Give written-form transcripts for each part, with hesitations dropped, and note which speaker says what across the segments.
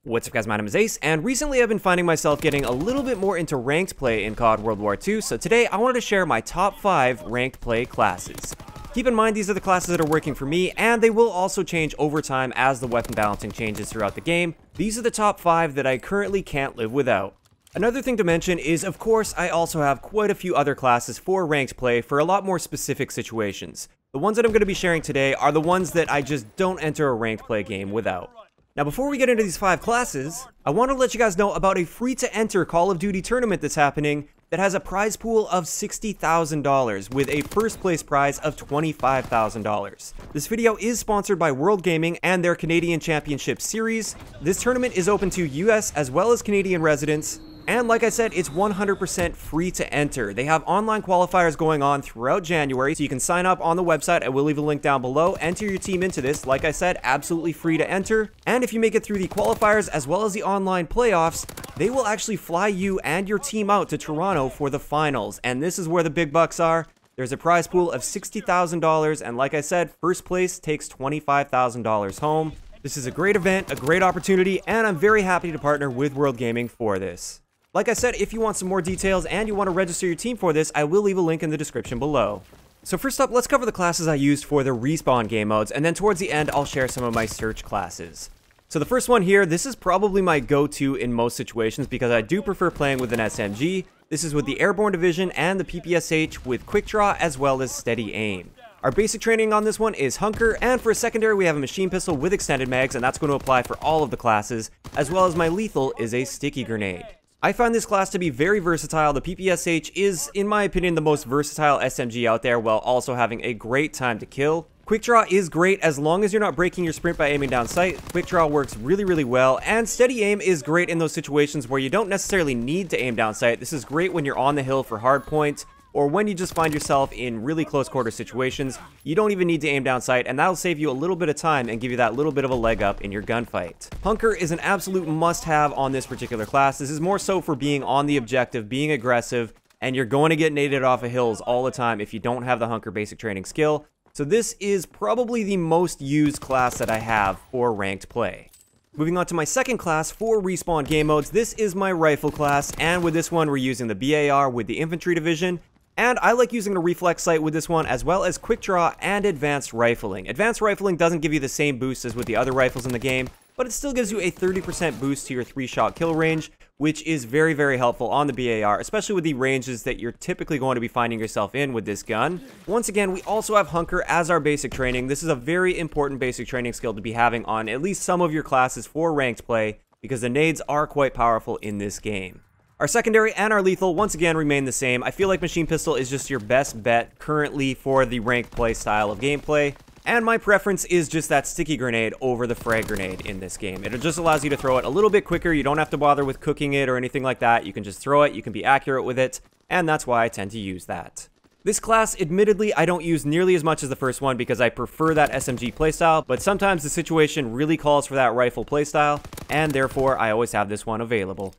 Speaker 1: What's up guys, my name is Ace, and recently I've been finding myself getting a little bit more into ranked play in CoD WW2, so today I wanted to share my top 5 ranked play classes. Keep in mind these are the classes that are working for me, and they will also change over time as the weapon balancing changes throughout the game. These are the top 5 that I currently can't live without. Another thing to mention is, of course, I also have quite a few other classes for ranked play for a lot more specific situations. The ones that I'm going to be sharing today are the ones that I just don't enter a ranked play game without. Now before we get into these 5 classes, I want to let you guys know about a free-to-enter Call of Duty tournament that's happening that has a prize pool of $60,000 with a first place prize of $25,000. This video is sponsored by World Gaming and their Canadian Championship Series. This tournament is open to US as well as Canadian residents. And like I said, it's 100% free to enter. They have online qualifiers going on throughout January, so you can sign up on the website. I will leave a link down below. Enter your team into this. Like I said, absolutely free to enter. And if you make it through the qualifiers as well as the online playoffs, they will actually fly you and your team out to Toronto for the finals. And this is where the big bucks are. There's a prize pool of $60,000, and like I said, first place takes $25,000 home. This is a great event, a great opportunity, and I'm very happy to partner with World Gaming for this. Like I said, if you want some more details and you want to register your team for this, I will leave a link in the description below. So first up, let's cover the classes I used for the respawn game modes, and then towards the end, I'll share some of my search classes. So the first one here, this is probably my go-to in most situations because I do prefer playing with an SMG. This is with the Airborne Division and the PPSH with Quick Draw as well as Steady Aim. Our basic training on this one is Hunker, and for a secondary we have a machine pistol with extended mags, and that's going to apply for all of the classes, as well as my lethal is a sticky grenade. I find this class to be very versatile. The PPSH is, in my opinion, the most versatile SMG out there while also having a great time to kill. Quick Draw is great as long as you're not breaking your sprint by aiming down sight. Quick Draw works really well, and Steady Aim is great in those situations where you don't necessarily need to aim down sight. This is great when you're on the hill for hard points, or when you just find yourself in really close quarter situations. You don't even need to aim down sight, and that'll save you a little bit of time and give you that little bit of a leg up in your gunfight. Hunker is an absolute must-have on this particular class. This is more so for being on the objective, being aggressive, and you're going to get naded off of hills all the time if you don't have the Hunker basic training skill. So this is probably the most used class that I have for ranked play. Moving on to my second class for respawn game modes, this is my rifle class, and with this one we're using the BAR with the infantry division. And I like using the reflex sight with this one, as well as quick draw and advanced rifling. Advanced rifling doesn't give you the same boost as with the other rifles in the game, but it still gives you a 30% boost to your 3-shot kill range, which is very helpful on the BAR, especially with the ranges that you're typically going to be finding yourself in with this gun. Once again, we also have Hunker as our basic training. This is a very important basic training skill to be having on at least some of your classes for ranked play, because the nades are quite powerful in this game. Our secondary and our lethal once again remain the same. I feel like machine pistol is just your best bet currently for the ranked play style of gameplay, and my preference is just that sticky grenade over the frag grenade in this game. It just allows you to throw it a little bit quicker. You don't have to bother with cooking it or anything like that. You can just throw it, you can be accurate with it, and that's why I tend to use that. This class, admittedly, I don't use nearly as much as the first one because I prefer that SMG playstyle, but sometimes the situation really calls for that rifle playstyle, and therefore I always have this one available.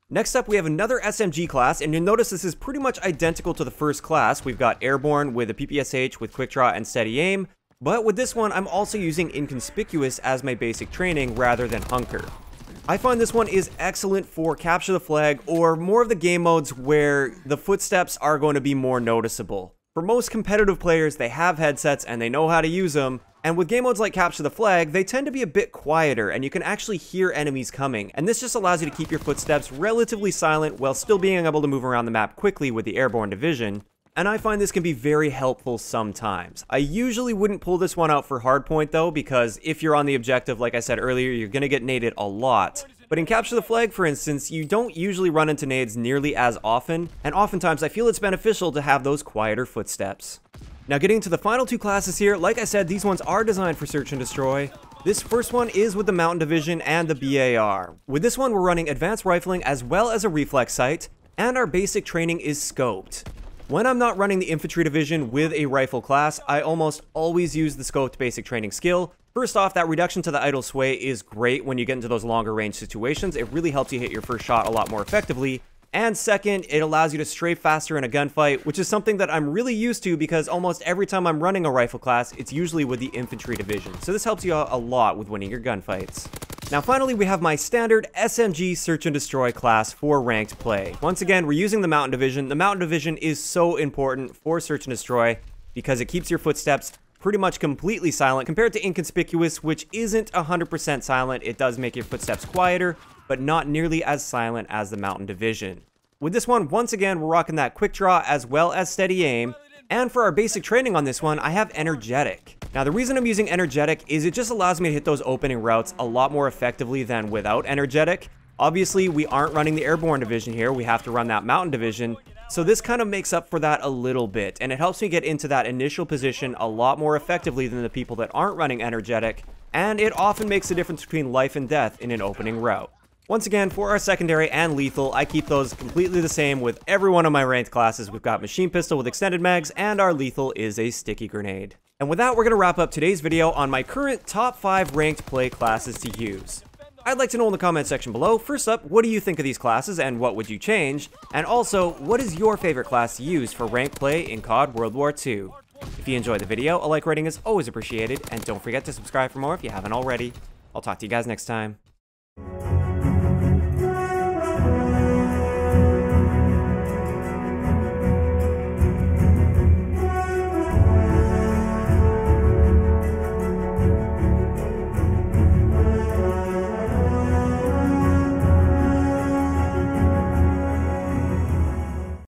Speaker 1: Next up, we have another SMG class, and you'll notice this is pretty much identical to the first class. We've got Airborne with a PPSH with Quick Draw and Steady Aim, but with this one, I'm also using Inconspicuous as my basic training rather than Hunker. I find this one is excellent for Capture the Flag, or more of the game modes where the footsteps are going to be more noticeable. For most competitive players, they have headsets and they know how to use them, and with game modes like Capture the Flag, they tend to be a bit quieter and you can actually hear enemies coming, and this just allows you to keep your footsteps relatively silent while still being able to move around the map quickly with the Airborne Division, and I find this can be very helpful sometimes. I usually wouldn't pull this one out for hardpoint though, because if you're on the objective, like I said earlier, you're going to get naded a lot. But in Capture the Flag, for instance, you don't usually run into nades nearly as often, and oftentimes I feel it's beneficial to have those quieter footsteps. Now getting to the final 2 classes here, like I said, these ones are designed for search and destroy. This first one is with the Mountain Division and the BAR. With this one, we're running advanced rifling as well as a reflex sight, and our basic training is scoped. When I'm not running the infantry division with a rifle class, I almost always use the scoped basic training skill. First off, that reduction to the idle sway is great when you get into those longer range situations. It really helps you hit your first shot a lot more effectively. And second, it allows you to strafe faster in a gunfight, which is something that I'm really used to because almost every time I'm running a rifle class, it's usually with the infantry division. So this helps you out a lot with winning your gunfights. Now finally, we have my standard SMG Search and Destroy class for ranked play. Once again, we're using the Mountain Division. The Mountain Division is so important for Search and Destroy because it keeps your footsteps pretty much completely silent compared to Inconspicuous, which isn't 100% silent. It does make your footsteps quieter, but not nearly as silent as the Mountain Division. With this one, once again, we're rocking that quick draw as well as steady aim. And for our basic training on this one, I have Energetic. Now, the reason I'm using Energetic is it just allows me to hit those opening routes a lot more effectively than without Energetic. Obviously, we aren't running the Airborne Division here. We have to run that Mountain Division. So this kind of makes up for that a little bit, and it helps me get into that initial position a lot more effectively than the people that aren't running Energetic, and it often makes the difference between life and death in an opening route. Once again, for our secondary and lethal, I keep those completely the same with every one of my ranked classes. We've got Machine Pistol with extended mags, and our lethal is a Sticky Grenade. And with that, we're going to wrap up today's video on my current top 5 ranked play classes to use. I'd like to know in the comment section below, first up, what do you think of these classes and what would you change? And also, what is your favorite class to use for ranked play in CoD World War II? If you enjoyed the video, a like rating is always appreciated, and don't forget to subscribe for more if you haven't already. I'll talk to you guys next time.